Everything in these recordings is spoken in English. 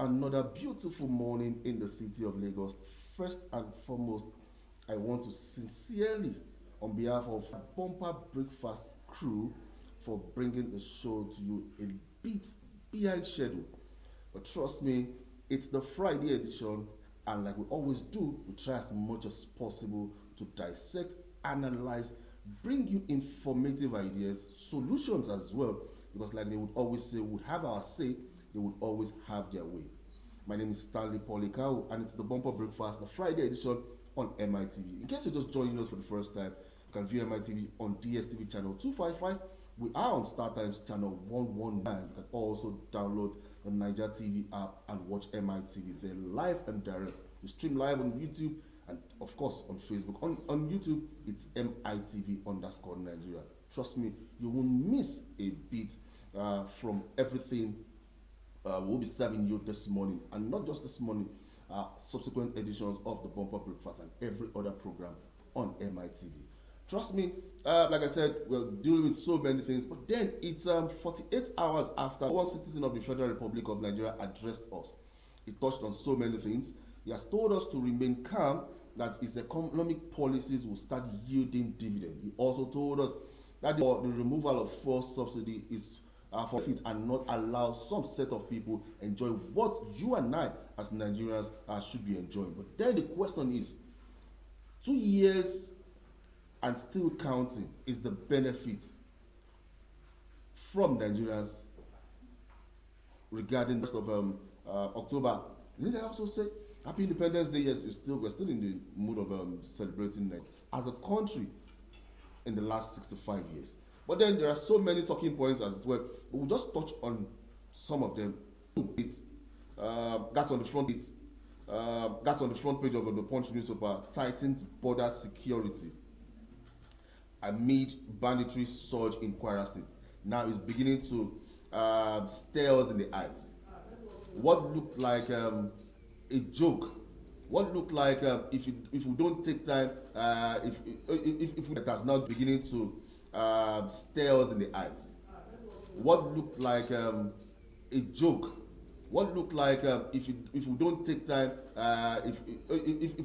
another beautiful morning in the city of Lagos. First and foremost, I want to sincerely, on behalf of Bumper Breakfast crew, for bringing the show to you a bit behind schedule. But trust me, it's the Friday edition, and like we always do, we try as much as possible to dissect, analyze, bring you informative ideas, solutions as well, because like they would always say, we would have our say, they would always have their way. My name is Stanley Polikau, and it's the Bumper Breakfast, the Friday edition on MITV. In case you're just joining us for the first time, you can view MITV on DSTV channel 255. We are on StarTimes channel 119. You can also download the Niger TV app and watch MITV there live and direct. We stream live on YouTube and of course on Facebook. On YouTube, it's MITV_Nigeria. Trust me, you won't miss a beat from everything we'll be serving you this morning, and not just this morning, subsequent editions of the Bumper Breakfast and every other program on MITV. Trust me, like I said, we're dealing with so many things, but then it's 48 hours after one citizen of the Federal Republic of Nigeria addressed us. He touched on so many things. He has told us to remain calm, that his economic policies will start yielding dividend. He also told us that the removal of fuel subsidy is for profit and not allow some set of people enjoy what you and I as Nigerians should be enjoying. But then the question is, 2 years and still counting is the benefit from Nigerians regarding the rest of October. Did I also say Happy Independence Day? Yes, we're still in the mood of celebrating that as a country in the last 65 years. But then there are so many talking points as well. We'll just touch on some of them. That's on the front. That's on the front page of the Punch newspaper. Tightens border security amid banditry surge in Kwara State. Now it's beginning to stare us in the eyes. What looked like a joke, what looked like if we don't take time, if it has now beginning to stare us in the eyes. What looked like a joke, what looked like if we don't take time, if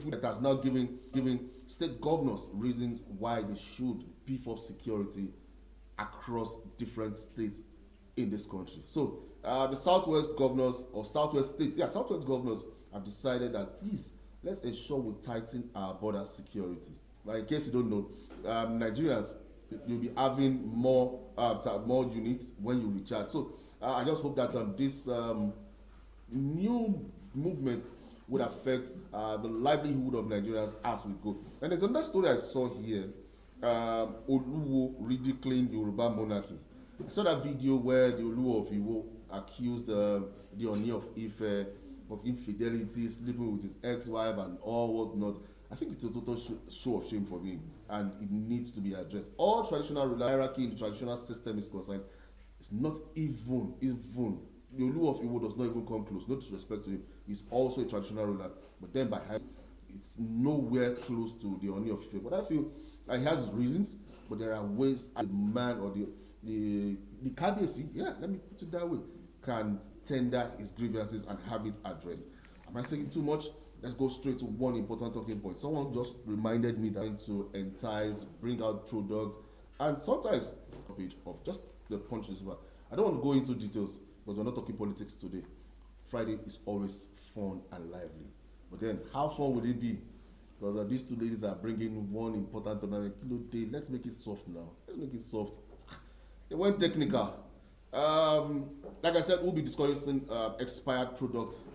it has now giving state governors reasons why they should beef up security across different states in this country. So the Southwest governors, or Southwest states, Southwest governors have decided that please, let's ensure we tighten our border security. Now, in case you don't know, Nigerians, you'll be having more units when you recharge. So I just hope that this new movement would affect the livelihood of Nigerians as we go. And there's another story I saw here, Oluwo ridiculing Yoruba monarchy. I saw that video where the Oluwo of Iwo accused the Oni of Ife of infidelity, sleeping with his ex-wife and all whatnot. I think it's a total show of shame for me, and it needs to be addressed. All traditional hierarchy in the traditional system is concerned. It's not even. The Olu of Iwo does not even come close. No disrespect to him. He's also a traditional ruler, but then by hand, it's nowhere close to the Oni of Ife. But I feel he has his reasons, but there are ways the man or the KBC, let me put it that way, can tender his grievances and have it addressed. Am I saying too much? Let's go straight to one important talking point. Someone just reminded me that to entice, bring out products, and sometimes a page of just the Punch newspaper. I don't want to go into details because we're not talking politics today. Friday is always fun and lively. But then, how fun would it be? Because these two ladies are bringing one important tournament. Let's make it soft now. Let's make it soft. They went technical. Like I said, we'll be discussing expired products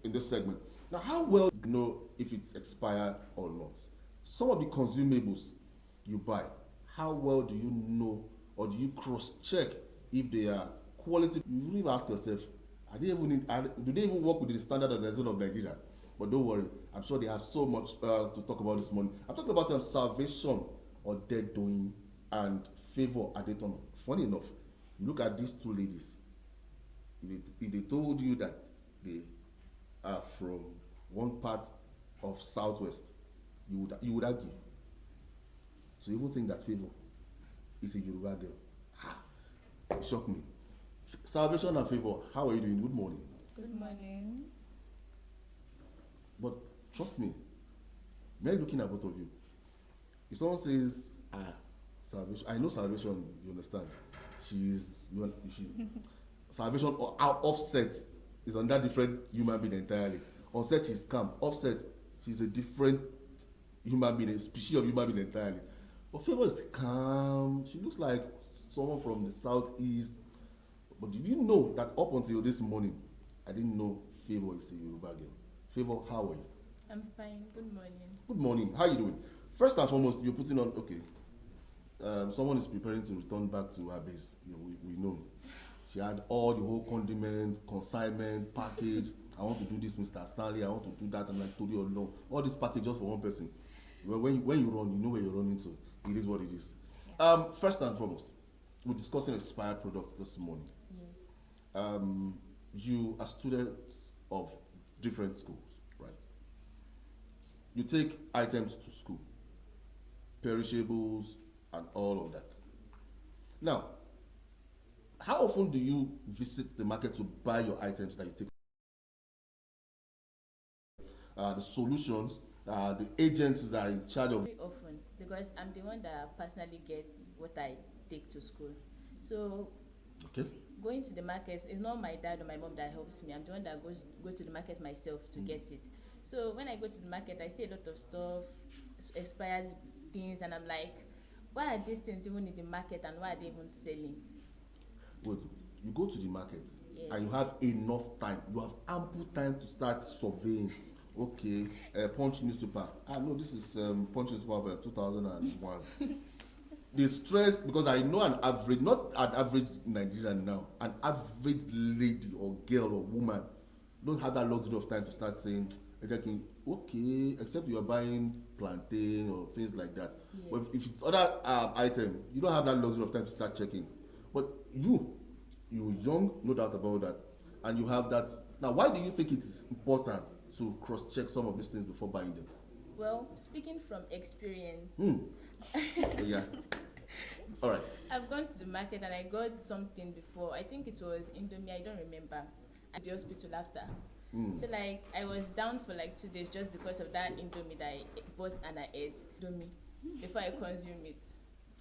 in this segment. Now, how well do you know if it's expired or not? Some of the consumables you buy, how well do you know, or do you cross-check if they are quality? You really ask yourself, do they even work with the standard organization of Nigeria? But don't worry, I'm sure they have so much to talk about this morning. I'm talking about Salvation or Dead Doing and Favor Adetono. Funny enough, you look at these two ladies. If they told you that they are from one part of Southwest, you would argue. So you even think that Favor is a Yoruba girl. It shocked me. Salvation and Favor, how are you doing? Good morning. Good morning. But trust me, looking at both of you. If someone says, salvation, I know salvation, you understand. She salvation or offset is on that different human being entirely. Onset she's calm. Offset, she's a different human being, a species of human being entirely. But Favor is calm. She looks like someone from the southeast. But did you know that up until this morning, I didn't know Favor is a Yoruba girl? Favor, how are you? I'm fine. Good morning. Good morning. How are you doing? First and foremost, you're putting on, okay. Someone is preparing to return back to her base. We know. She had all the whole condiment, consignment, package. I want to do this, Mr. Stanley. I want to do that. I'm like, Tori alone. All this package just for one person. Well, when you run, you know where you're running to. It is what it is. First and foremost, we're discussing expired products this morning. Yes. You are students of different schools, right? You take items to school, perishables, and all of that. Now, how often do you visit the market to buy your items that you take? The solutions, the agencies that are in charge of. Very often, because I'm the one that personally gets what I take to school. So Okay. going to the market is not my dad or my mom that helps me. I'm the one that go to the market myself to get it. So when I go to the market, I see a lot of stuff, expired things, and I'm like, why are these things even in the market and why are they even selling? Wait, you go to the market and Yes. you have enough time. You have ample time to start surveying. Okay, Punch newspaper. No, this is Punch newspaper of 2001. The stress, because I know an average, not an average Nigerian now, an average lady or girl or woman don't have that luxury of time to start saying, okay, except you are buying plantain or things like that. Yes. But if it's other item, you don't have that luxury of time to start checking. But you're young, no doubt about that, and you have that. Now, why do you think it is important to cross-check some of these things before buying them? Well, speaking from experience, Yeah. All right. I've gone to the market and I got something before. I think it was Indomie, I don't remember. At the hospital after. So like I was down for like 2 days just because of that Indomie that I bought and I ate Indomie before I consume it.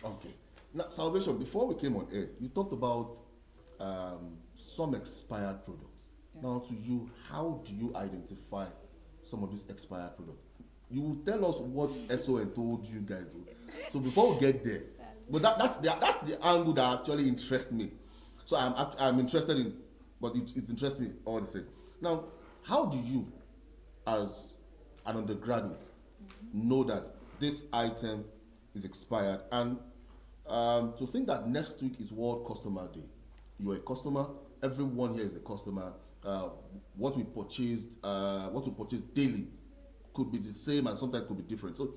Okay. Now, Salvation, before we came on air, you talked about some expired products. Yeah. Now, to you, how do you identify some of these expired products? You will tell us what SON told you guys. So before we get there, but that's the angle that actually interests me. So I'm interested in, but it interests me all the same. Now, how do you, as an undergraduate, know that this item is expired? And to think that next week is World Customer Day, you're a customer. Everyone here is a customer. What we purchase daily could be the same and sometimes could be different. So,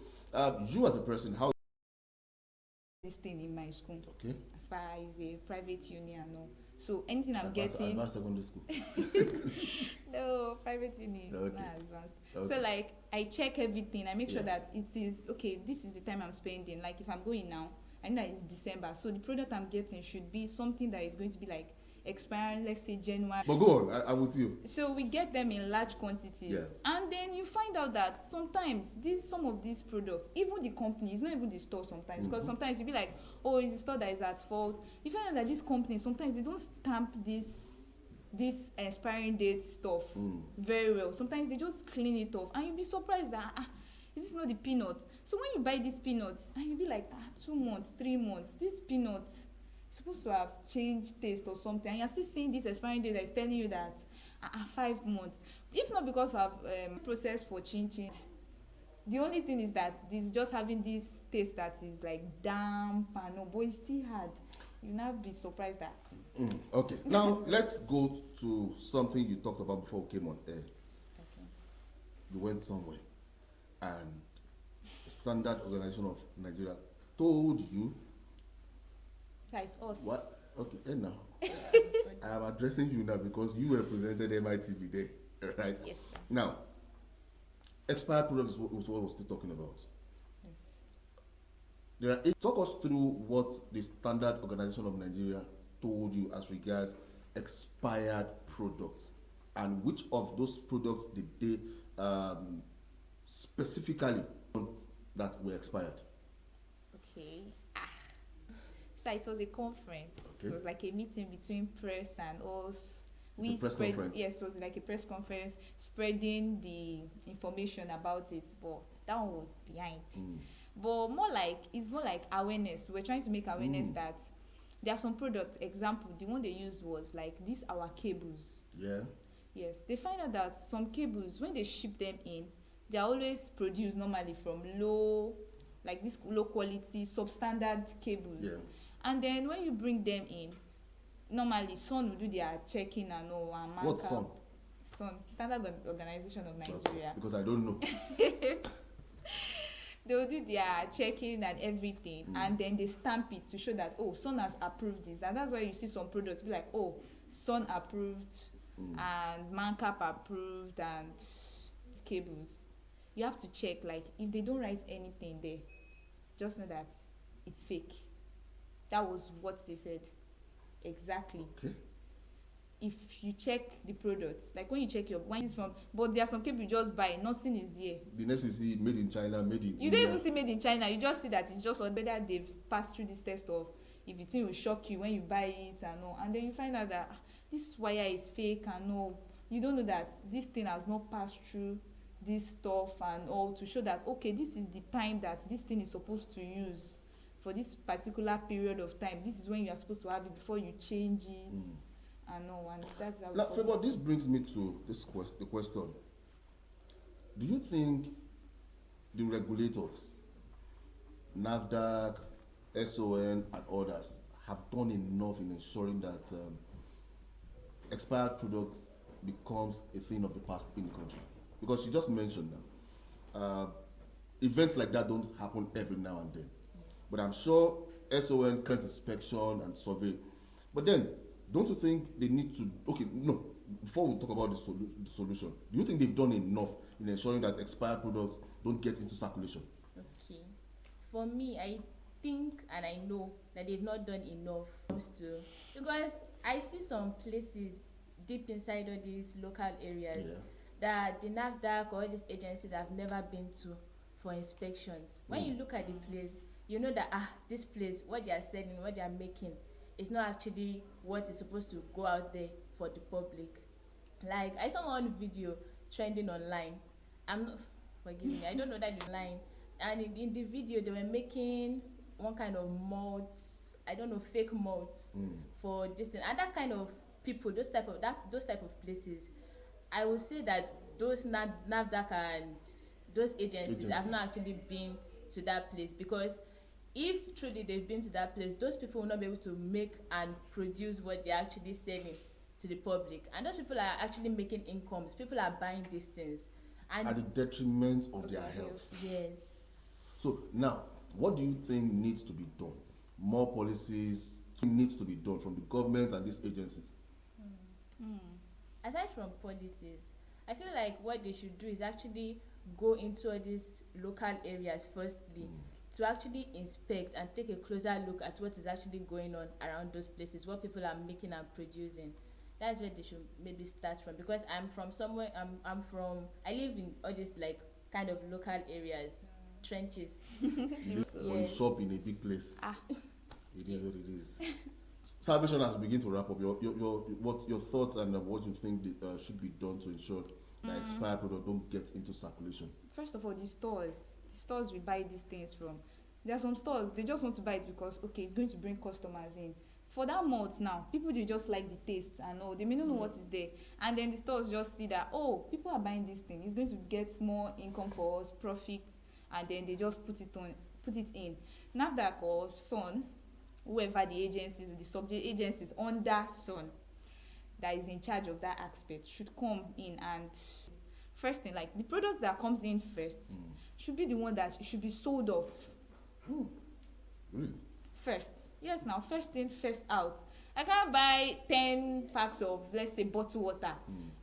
you as a person, how? This thing in my school. Okay. As far as a private union, no. So anything I'm Advanced getting. secondary school. No, private uni is Okay. not advanced. Okay. So like I check everything. I make sure Yeah. that it is okay. This is the time I'm spending. Like if I'm going now, I know that it's December. So the product I'm getting should be something that is going to be like expiring, let's say January. But go on, I'm with you. So we get them in large quantities, Yeah. and then you find out that sometimes some of these products, even the company, it's not even the store sometimes, because sometimes you be like, oh, it's the store that is at fault. You find out that this company sometimes they don't stamp this expiring date stuff very well. Sometimes they just clean it off, and you'll be surprised that this is not the peanut. So when you buy these peanuts, and you'll be like 2 months, 3 months, this peanut supposed to have changed taste or something, and you're still seeing this expiring date that is telling you that 5 months. If not because of process for changing, the only thing is that this just having this taste that is like damp and no, but it's still hard. You now be surprised that. Okay. Now let's go to something you talked about before we came on air. Okay. You went somewhere, and the Standard Organization of Nigeria told you. It's us. What? Okay, and now I am addressing you now because you represented MITV there, right? Yes, sir. Now, expired products is what we're still talking about. Yes. There are talk us through what the Standard Organization of Nigeria told you as regards expired products. and which of those products did they specifically that were expired? Okay. So it was a conference. Okay. It was like a meeting between press and us. It's a press conference. Yes, it was like a press conference spreading the information about it, but that one was behind. But it's more like awareness. We're trying to make awareness that there are some products. Example, the one they used was like these our cables. Yeah. Yes, they find out that some cables, when they ship them in, they are always produced normally from low quality substandard cables. Yeah. And then when you bring them in, normally Sun will do their checking and all and mark What Sun? Sun, Standard Organization of Nigeria. Because I don't know. They will do their checking and everything, and then they stamp it to show that Sun has approved this, and that's why you see some products be like Sun approved and Mancap approved and cables. You have to check, like if they don't write anything there, just know that it's fake. That was what they said exactly. Okay. If you check the products, like when you check your wine is from, but there are some people you just buy, nothing is there. The next you see made in China, made in You India. don't even see made in China, you just see that it's just whether they've passed through this test of if the thing will shock you when you buy it and all, and then you find out that this wire is fake and all. You don't know that this thing has not passed through this stuff and all, to show that okay, this is the time that this thing is supposed to use for this particular period of time. This is when you are supposed to have it before you change it. And no, and that's how. Now, Favor, this brings me to the question. Do you think the regulators, NAFDAC, SON, and others, have done enough in ensuring that expired products becomes a thing of the past in the country? Because you just mentioned now, events like that don't happen every now and then. But I'm sure SON can't inspection and survey. But then, don't you think they need to, before we talk about the solution, do you think they've done enough in ensuring that expired products don't get into circulation? Okay. For me, I think and I know that they've not done enough because I see some places deep inside all these local areas that the NAFDAC or all these agencies have never been to for inspections. When you look at the place, you know that this place, what they are selling, what they are making, is not actually what is supposed to go out there for the public. Like I saw one video trending online. Forgive me, I don't know that online. And in the video, they were making one kind of malt, I don't know, fake malt for this thing. And that kind of people, those type of places, I would say that those NAFDAC and those agencies have not actually been to that place, because if truly they've been to that place, those people will not be able to make and produce what they're actually selling to the public. And those people are actually making incomes. People are buying these things. And at the detriment of their health. Yes. So now, what do you think needs to be done? More policies needs to be done from the government and these agencies? Aside from policies, I feel like what they should do is actually go into all these local areas firstly, to actually inspect and take a closer look at what is actually going on around those places, what people are making and producing. That's where they should maybe start from, because I'm from somewhere, I live in all these like kind of local areas, trenches. When you shop in a big place, it is what it is. Salvation, as we begin to wrap up, your thoughts and what you think should be done to ensure that expired products don't get into circulation. First of all, the stores we buy these things from. There are some stores, they just want to buy it because it's going to bring customers in. For that month now, people, they just like the taste and all. They may not know what is there, and then the stores just see that people are buying this thing. It's going to get more income for us, profit, and then they just put it in. NAFDAC or SON, whoever the agencies, the subject agencies under SON that is in charge of that aspect, should come in and first thing, like the products that comes in first should be the one that should be sold off. Really? First. Yes, now first in, first out. I can't buy 10 packs of, let's say, bottled water.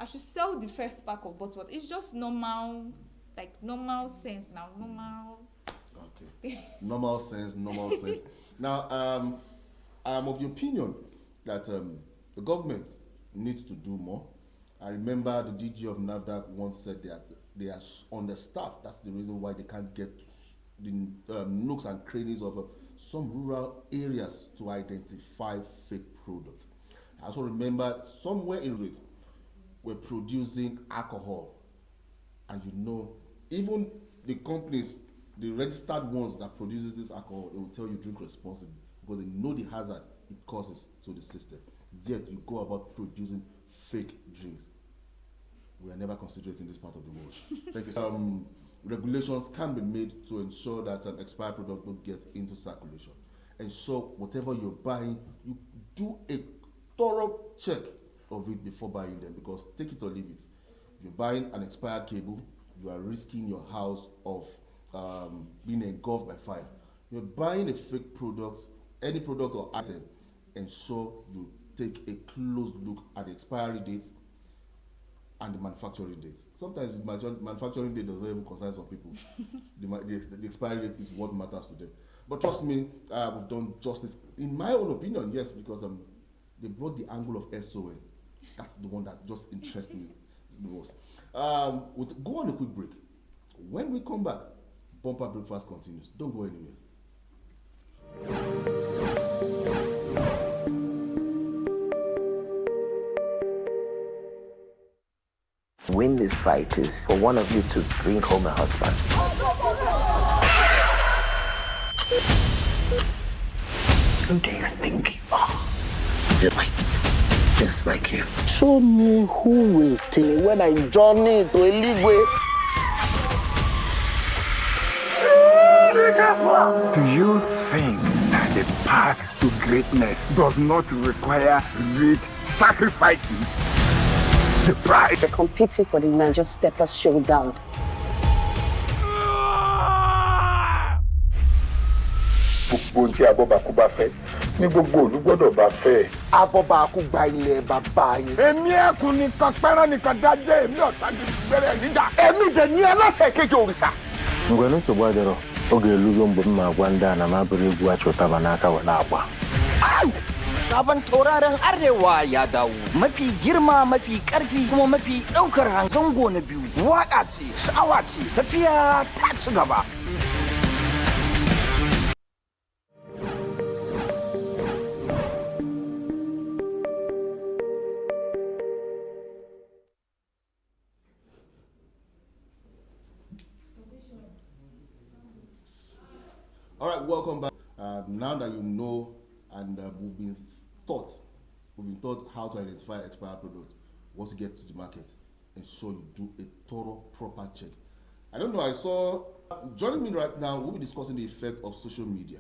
I should sell the first pack of bottled water. It's just normal, like normal sense now. Normal. Okay. Normal sense. Now, I am of the opinion that the government needs to do more, I remember the DG of NAFDAC once said that they are understaffed. That's the reason why they can't get the nooks and crannies of some rural areas to identify fake products. I also remember somewhere in it, we're producing alcohol. And you know, even the companies, the registered ones that produces this alcohol, they will tell you drink responsibly because they know the hazard it causes to the system. Yet you go about producing fake drinks. We are never considerate in this part of the world. Thank you. Regulations can be made to ensure that an expired product don't get into circulation. Ensure whatever you're buying, you do a thorough check of it before buying them, because take it or leave it. If you're buying an expired cable, you are risking your house of being engulfed by fire. You're buying a fake product, any product or item, ensure you take a close look at the expiry date and the manufacturing date. Sometimes the manufacturing date doesn't even concern some people. the expiry date is what matters to them. But trust me, we've done justice. In my own opinion, yes, because they brought the angle of SON. That's the one that just interests me the most. We'll go on a quick break. When we come back, Bumper Breakfast continues. Don't go anywhere. Win this fight is for one of you to bring home a husband. Who do you think you are? Just like you. Show me who will tell me when I journey to Eligwe. Do you think that the path to greatness does not require great sacrifices? The pride. They're competing for the Niger Steppers showdown. Gbogbo tí Abọ́bakú bá fẹ́ ní gbogbo ìlú gbọ́dọ̀ bá fẹ́. Abọ́bakú gba ilẹ̀ bàbá yín. Èmi ẹkùn nìkan pẹ́rán nìkan dájẹ́ èmi ọ̀tá ju gbẹ́rẹ́ níjà. Èmi dẹ̀ ní ẹlẹ́sẹ̀ kejì òrìṣà. Mgbe nsogbu adịrọ, oge elugo mgbe m ma gwa ndị a na m abụrụ egwu achụtaba n'aka were agba. Sabon tauraron Arewa ya dawo. Mafi girma, mafi ƙarfi, kuma mafi ɗaukar zango na biyu. Waƙa ce, sha'awa ce, tafiya ta ci gaba. All right, welcome back. Now that you know and we've been taught how to identify expired products. Once you get to the market, ensure you do a thorough, proper check. I don't know, I saw, joining me right now, we'll be discussing the effect of social media.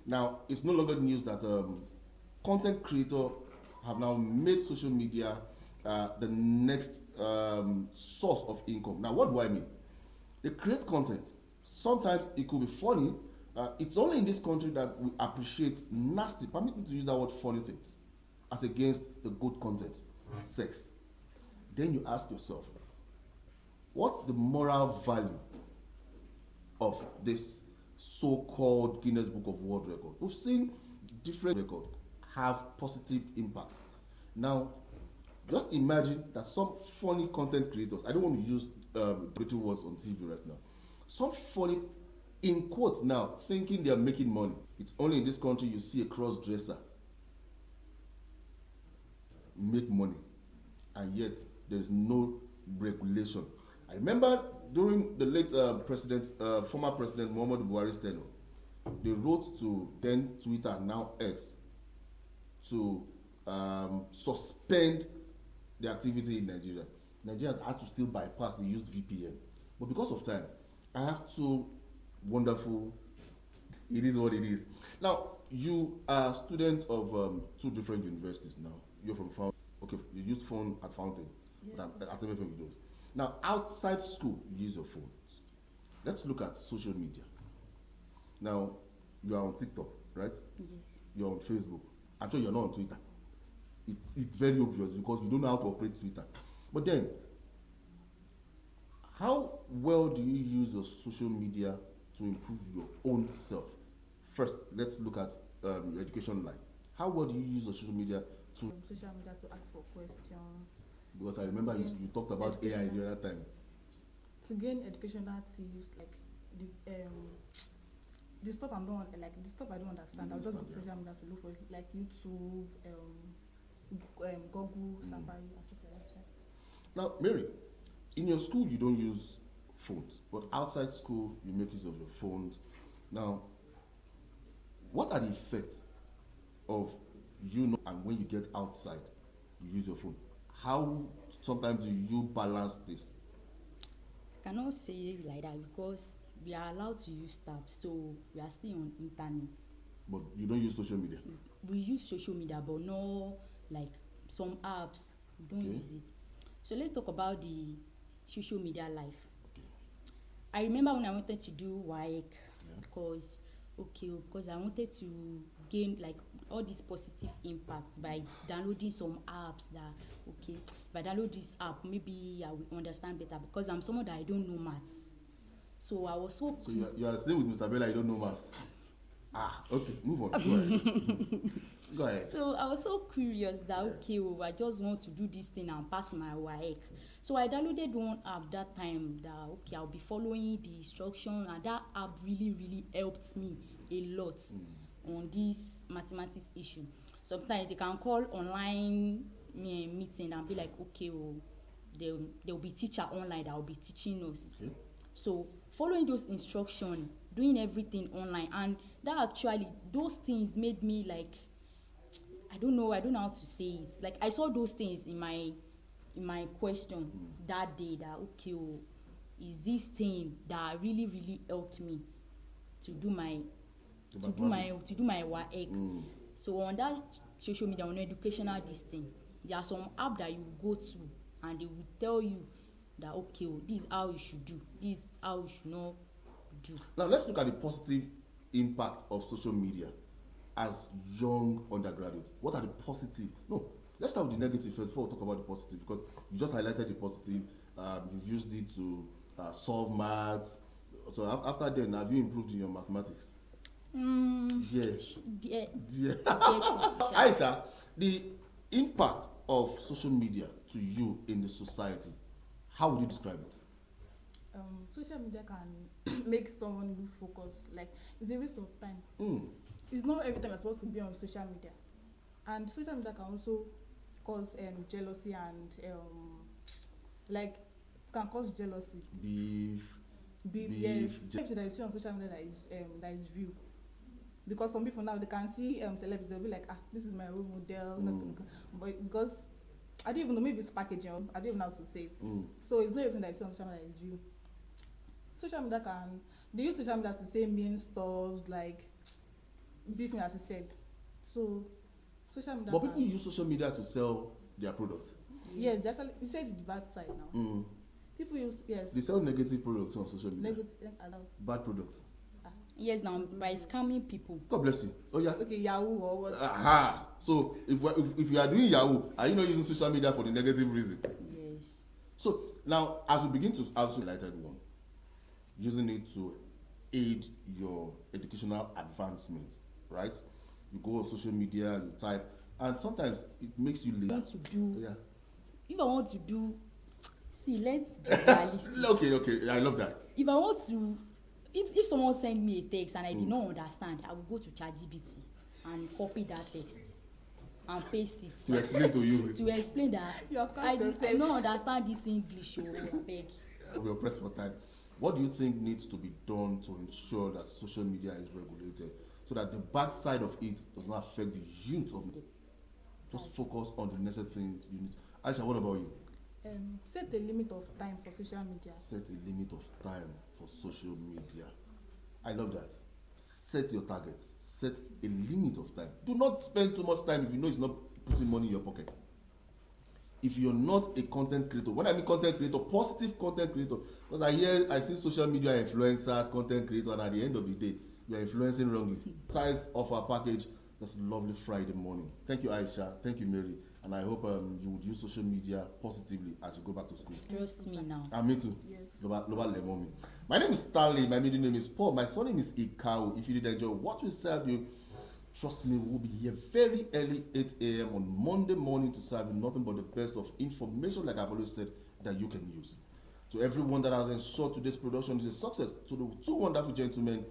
Now, it's no longer news that content creators have now made social media the next source of income. Now, what do I mean? They create content. Sometimes it could be funny. It's only in this country that we appreciate nasty, permit me to use that word, funny things, as against the good content, sex. Then you ask yourself, what's the moral value of this so-called Guinness Book of World Record? We've seen different records have positive impact. Now, just imagine that some funny content creators, I don't want to use pretty words on TV right now, some funny, in quotes now, thinking they are making money. It's only in this country you see a cross-dresser make money, and yet there is no regulation. I remember during the late former President Muhammadu Buhari's tenure, they wrote to then Twitter, now X, to suspend the activity in Nigeria. Nigerians had to still bypass, they used VPN. But because of time, I have two wonderful, it is what it is. Now, you are students of two different universities now. You're from Fountain. Okay, you use phone at Fountain. Yes. But at MFM you don't. Now, outside school, you use your phones. Let's look at social media. Now, you are on TikTok, right? Yes. You're on Facebook. I'm sure you're not on Twitter. It's very obvious because you don't know how to operate Twitter. But then, how well do you use your social media to improve your own self? First, let's look at your education line. How well do you use your social media to social media to ask for questions, Because I remember you talked about AI the other time. To gain educational tips, like the stuff I don't understand, I'll just go to social media to look for it, like YouTube, Google, Safari, and stuff like that. Now, Mary, in your school you don't use phones, but outside school you make use of your phones. Now, what are the effects of and when you get outside, you use your phone? How sometimes do you balance this? I cannot say it like that because we are allowed to use tabs, so we are still on internet. But you don't use social media? We use social media, but not like some apps. We don't use it. So let's talk about the social media life. Okay. I remember when I wanted to do WAEC because I wanted to gain like all this positive impact by downloading some apps that if I download this app, maybe I will understand better because I'm someone that I don't know maths. So I was so you are staying with Mr. Bella, you don't know maths. Okay, move on. Go ahead. Go ahead. So I was so curious that I just want to do this thing and pass my WAEC. So I downloaded one app that time that I'll be following the instruction, and that app really helped me a lot on this mathematics issue. Sometimes they can call online meeting and be like, there will be teacher online that will be teaching us. Okay. So following those instructions, doing everything online, and that actually those things made me like I don't know how to say it. Like I saw those things in my question that day that is this thing that really helped me to do my WAEC. So on that social media, on educational this thing, there are some app that you go to and they will tell you that this is how you should do, this is how you should not do. Now let's look at the positive impact of social media as young undergraduates. What are the positive? No, let's start with the negative first before we talk about the positive, because you just highlighted the positive. You've used it to solve maths. So after then, have you improved in your mathematics? Aisha, the impact of social media to you in the society, how would you describe it? Social media can make someone lose focus. Like, it's a waste of time. It's not every time you're supposed to be on social media. And social media can also cause jealousy and like it can cause jealousy. Beef. Yes. That you see on social media that is real. Because some people now they can see celebs, they'll be like, this is my role model. But because I don't even know, maybe it's packaging, I don't even know how to say it. So it's not everything that you see on social media that is real. Social media they use social media to say mean stuff like beefing, as you said. So social media. But people use social media to sell their products. Yes, definitely. You said it's the bad side now. People use They sell negative products on social media. Bad products. Yes, now by scamming people. God bless you. Oh yeah. Okay, Yahoo or what? So if you are doing Yahoo, are you not using social media for the negative reason? Yes. So now, as we begin to also highlighted one, using it to aid your educational advancement, right? You go on social media, you type, and sometimes it makes you lazy. If I want to do, let's be realistic. Okay, I love that. If I want to, if someone send me a text and I did not understand, I will go to ChatGPT and copy that text and paste it. To explain to you. To explain that I don't understand this English, I beg. We are pressed for time. What do you think needs to be done to ensure that social media is regulated so that the bad side of it does not affect the youth of it? Just focus on the necessary things you need. Aisha, what about you? Set a limit of time for social media. Set a limit of time for social media. I love that. Set your targets. Set a limit of time. Do not spend too much time if you know it's not putting money in your pocket. If you're not a content creator, when I mean content creator, positive content creator, because I see social media influencers, content creator, and at the end of the day, you are influencing wrongly. Size of our package, that's a lovely Friday morning. Thank you, Aisha. Thank you, Mary. And I hope you would use social media positively as you go back to school. Trust me now. And me too. Yes. My name is Stanley. My middle name is Paul. My surname is Ikau. If you did enjoy what we served you, Trust me, we'll be here very early, 8 a.m. on Monday morning to serve you nothing but the best of information, like I've always said, that you can use. To everyone that has ensured today's production is a success, to the two wonderful gentlemen